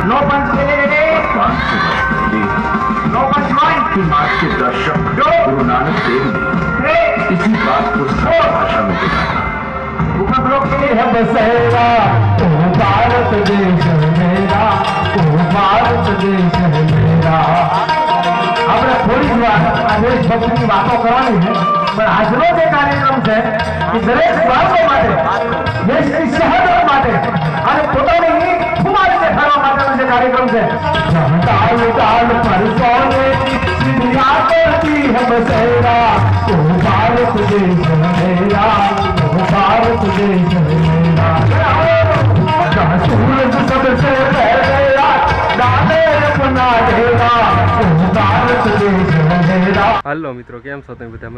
No पंच के लिए no पंच one. आज के दर्शक गुरु नानक देव ने इसी बात को सरल भाषा में बताया। ऊपर ब्लॉक के लिए है बसेरा ओ भारत देश मेरा, ओ भारत देश मेरा। આપણે થોડી જ વાર આ દેશભક્તિની વાતો કરવાની છે, પણ આજનો જે કાર્યક્રમ છે એ દરેક બાળકો માટે, દેશની શહાદત માટે અને પોતાની ખુમારી દેખાડવા માટેનો જે કાર્યક્રમ છે। ટાલ ટાલ પર સોને સિંધિયા કરતી है बसेरा, ओ भारत देश मेरा, ओ भारत देश मेरा। जहाँ सूरज सबसे पहले डाले अपना डेरा, ओ भारत देश मेरा। હાલો મિત્રો, કેમ છો તમે બધા?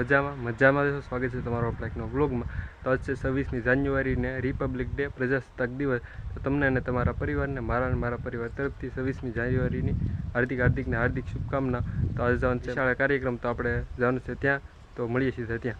મજામાં છો? સ્વાગત છે તમારો આપણા એકનો વ્લોગમાં। તો આજ છે 26મી જાન્યુઆરીને રિપબ્લિક ડે, પ્રજાસત્તાક દિવસ। તો તમને અને તમારા પરિવારને મારા અને મારા પરિવાર તરફથી 26મી જાન્યુઆરીની હાર્દિક શુભકામના। તો આજે જવાનું છે શાળા કાર્યક્રમ, તો આપણે જવાનું છે ત્યાં, તો મળીએ છીએ ત્યાં।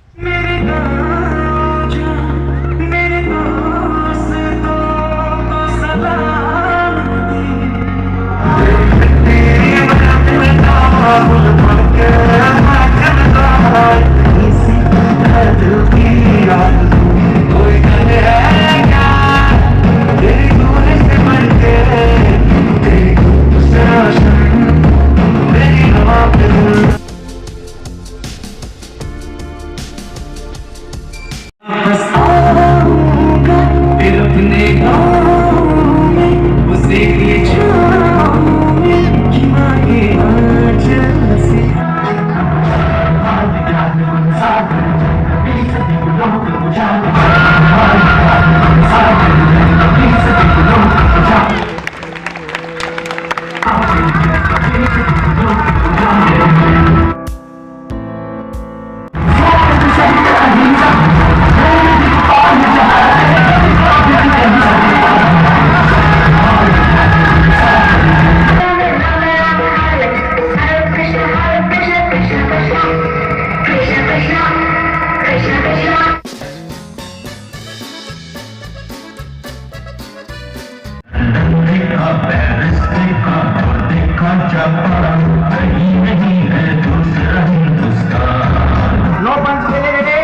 नो पंच के लिए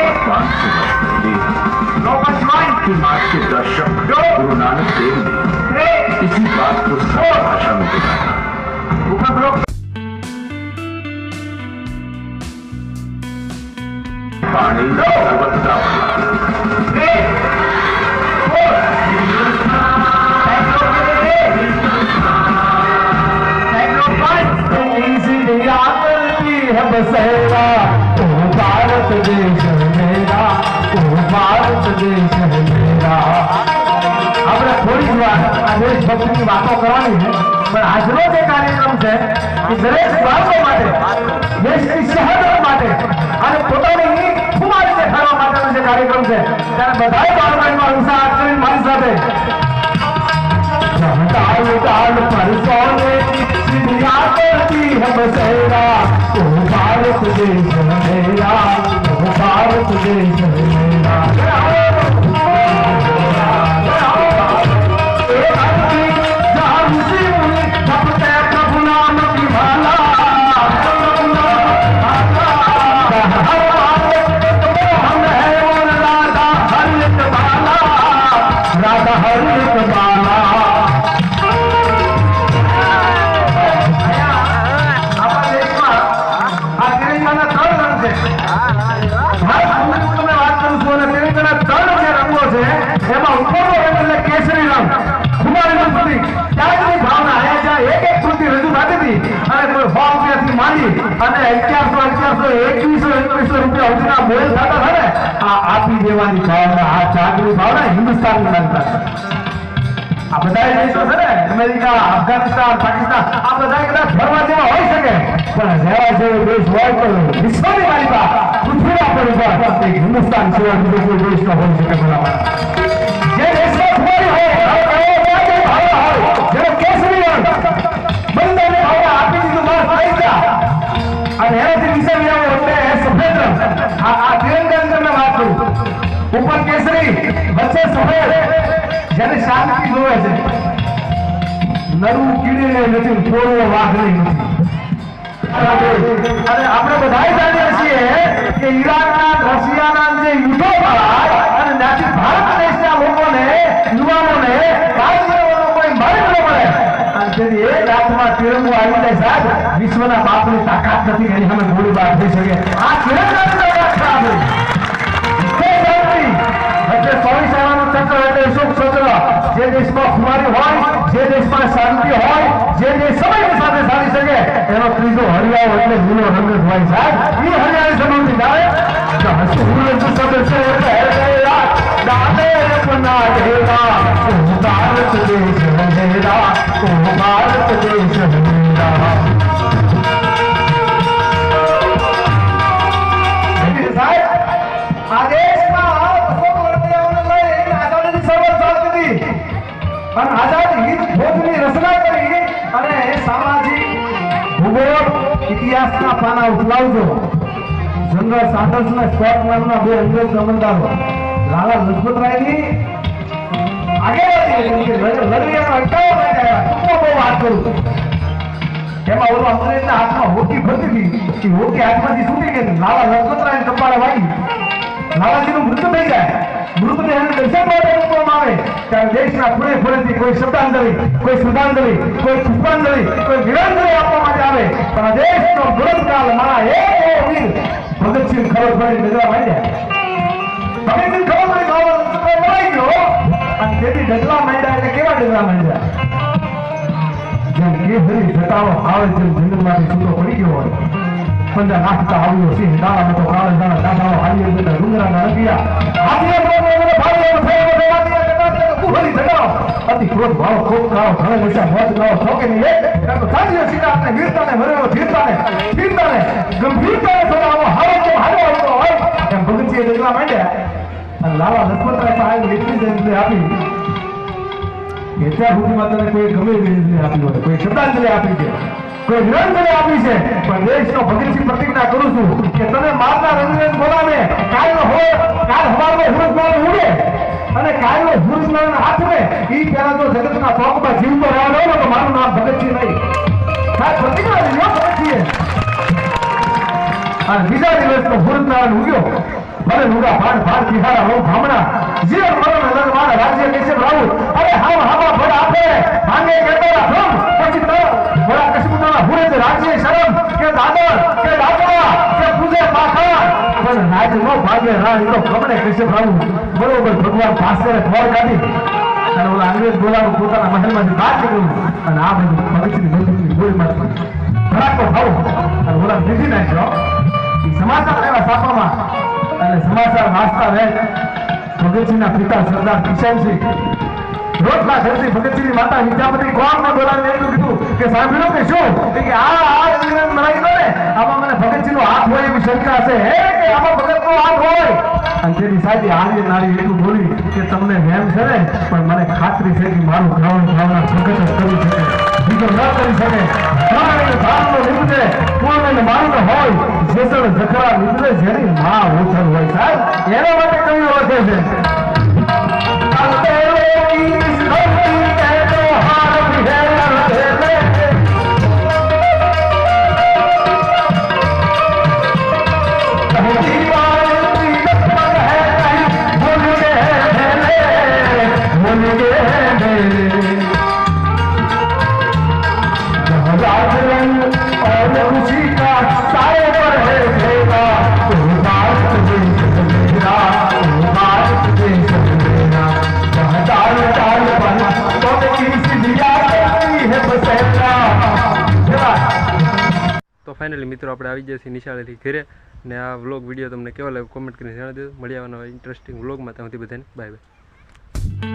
नो पंच वन। आज के दर्शक गुरु नानक देव ने इसी बात को सरल भाषा में बताया। ऊपर ब्लॉक पानी गुणवत्ता है बसेरा, ओ भारत देश मेरा, ओ भारत देश मेरा। આપણે થોડી જ વાર આ દેશભક્તિની વાતો કરવાની છે, પણ આજનો જે કાર્યક્રમ છે એ દરેક બાળકો માટે, દેશની શહાદત માટે અને પોતાની ખુમારી દેખાડવા માટેનો જે કાર્યક્રમ છે, ત્યારે બધાએ બાળકોમાં ઉત્સાહ કરીને મારી સાથે ટાલ ટાલ પર સોને સિંધિયા કરતી है बसेरा, ओ भारत देश मेरा, ओ भारत देश मेरा। प्रभु नाम की माला, हम है और राधा हरित बाला, राधा हरित बाला। એમાં ઉપરનો રંગ એટલે કેસરી રંગ, ખુમારીનું પ્રતીક। ત્યાગની ભાવના અહીંયા જ્યાં એક એક કૃતિ રજૂ થતી હતી અને કોઈ 100 રૂપિયાથી માંડી અને 1100 રૂપિયા સુધીના મોલ થતા હતા ને, આ આપી દેવાની ભાવના, આ ત્યાગની ભાવના હિન્દુસ્તાનની માનતા છે। આ બધા દેશો છે ને, અમેરિકા, અફઘાનિસ્તાન, પાકિસ્તાન, આ બધા કદાચ ફરવા જેવા હોઈ શકે, પણ રહેવા જેવો દેશ હોય તો વિશ્વની માલિકા પૃથ્વીના પર ઉપર હિન્દુસ્તાન સિવાય બીજો કોઈ દેશ ન હોઈ શકે। બરાબર, જે દેશમાં ખુમારી હોય, જેનો કેસરી રંગ બંધાને ભાવના આપી દીધું, બસ થઈ ગયા અને એનાથી વિશે વિરાવો એટલે સફેદ રંગ। આ ત્રિરંગાની તમને વાત કરું, ઉપર કેસરી, વચ્ચે સફેદ, જેને શાંતિ જોવે છે। નરવું કીડીને નથી, ચોરવો વાઘને નથી. અને આપણે બધા જાણીએ છીએ કે ઈરાનના, રશિયાના જે યુદ્ધો થાય અને ત્યાંથી ભારત દેશના લોકોને, યુવાનોને કાશ્મીરનો કોઈ મળી ન મળે અને તેથી એક હાથમાં તિરંગો આવી જાય સાહેબ, વિશ્વના બાપની તાકાત નથી એની સામે ગોળીબાર થઈ શકે. આ તિરંગાની તાકાત છે આપણી. જે દેશમાં ખુમારી હોય, જે દેશમાં શાંતિ હોય, જે દેશ સમયની સાથે ચાલી શકે એનો ત્રીજો હરિયાળો એટલે લીલો રંગ જ હોય સાહેબ. એ હરિયાળી સમૃદ્ધિ જાય ભારત દેશ મેરા, ભારત દેશ મેરા. સાહેબ આ દેશમાં અને આઝાદ હિન્દ ફૌજની રચના કરી અને સામાજિક ભૂગોળ ઇતિહાસના પાના ઉથલાવજો. જનરલ સાન્ડર્સ અને સ્કોટલેન્ડના બે અંગ્રેજ દમનદારો લાલા લજપતરાયની આગેવાની લડવિયાનો અટકાવવા માટે આવ્યા. બહુ વાત કરું એમાં ઓલો અંગ્રેજના હાથમાં હોકી ફરતી હતી, હોકી હાથમાંથી છૂટી ગઈ, લાલા લજપતરાયને કપાળે વાગી, લાલાજીનું મૃત્યુ થઈ જાય. મૃતદેહને દર્શન માટે મૂકવામાં આવે ત્યારે દેશના ખૂણે ખૂણેથી કોઈ શબ્દાંજલિ, કોઈ શ્રદ્ધાંજલિ, કોઈ પુષ્પાંજલિ, કોઈ વીરાંજલિ આપવા માટે આવે. પણ આ દેશનો બળદકાલ મારા એક વીર ભગતસિંહ ખબર પડી ડગલા માંડ્યા. ભગતસિંહ ખબર પડી મરાઈ ગયો અને તેથી ડગલા માંડ્યા. એટલે કેવા ડગલા માંડ્યા? જેમ કેસરી જટાવો આવે છે જંગલમાંથી છૂટો પડી ગયો હોય, પંજા નાખતા આવ્યો સિંહ દાણા તો કાળે દાણા દાઢાઓ હાલીએ બધા ડુંગરાના રંગિયા હાથીએ બોલે ભાઈઓ ફેરવો દેવાદિયા કટાતે કુહરી જગાઓ અતિ ક્રોધ ભાવ ખૂબ કાઓ ઘણે નશા મોજ કાઓ ઠોકે ની એક તો સાજીઓ સીધા આપણે વીરતાને મરેલો ધીરતાને ગંભીરતાને સદાવો હારો કે હારો આવતો હોય એમ ભગતજીએ ડગલા માંડ્યા અને લાલા લજપતરાય પાસે એટલી જંગલી આપી કે ત્યાં સુધીમાં તને કોઈ ગમે એવી આપી હોય, કોઈ શબ્દાંજલિ આપી છે, કોઈ વિરાંજલિ આપી છે. પણ દેશનો ભગતસિંહ પ્રતિજ્ઞા કરું છું કે તને મારના રંગને બોલાવે કાલનો હોય, કાલ હવારનો હુરજમાન ઉડે અને કાલનો હુરજમાન હાથમે ઈ પહેલા તો જગતના તોકમાં જીવતો રહેવાનો હોય તો મારું નામ ભગતસિંહ નહીં. સાહેબ પ્રતિજ્ઞા લીધો ભગતસિંહે. અને બીજા દિવસનો હુરજનારાયણ ઉગ્યો, ભલે લુગા ભાડ ભાડ બિહારા લો ભામણા જીવન મરણ લગવાના રાજ્ય કેસે રાહુલ અરે હાવ હાવા ભડ આપે ભાંગે કેતોરા ભ્રમ પછી તો ભડા કશ્મીરના હુરે છે રાજ્ય શરમ કે દાદર કે દાદરા કે પૂજે પાખણ પણ રાજ નો ભાગે રાણી તો કમણે કેસે રાહુલ બરોબર ભગવાન પાસે ખોર કાઢી અને ઓલા અંગ્રેજ બોલાવું પોતાના મહેલમાંથી બહાર નીકળ્યું અને આ બધું ભગતસિંહની બંદૂકની ગોળીમાં ભડાકો ખાવ અને ઓલા નીકળી નાખ્યો. સમાચાર આવ્યા છાપામાં અને સમાચાર વાંચતા રહે ભગતસિંહના પિતા સરદાર કિશનસિંહ રોટલા ઘરથી ભગતસિંહની માતા વિદ્યાપતિ કોણને બોલાવીને એટલું કીધું કે સાંભળ્યું કે શું કે આ ઇંગ્લેન્ડ મરાઈ ગયો ને આમાં મને ભગતસિંહનો હાથ હોય એવી શંકા છે હે કે આમાં ભગતનો હાથ હોય. અને તેની સાથે આલી નાળી એટલું બોલી કે તમને વેમ છે ને પણ મને ખાતરી છે કે મારું ખાવાનું ભાવના ભગત જ કરી શકે, બીજો ન કરી શકે. ભાવનો નિપજે પૂર્ણ મારું હોય જેસણ જખરા નિપજે જેની માં ઓછળ હોય સાહેબ એના માટે કવિઓ લખે છે. તો ફાઇનલી મિત્રો આપણે આવી જઈએ છીએ નિશાળેથી ઘરે ને આ વ્લોગ વિડીયો તમને કેવો લાગ્યો કોમેન્ટ કરીને જણાવી દેજો. મળી આવવાના ઇન્ટરેસ્ટિંગ વ્લોગમાં. ત્યાંથી બધાને બાય બાય.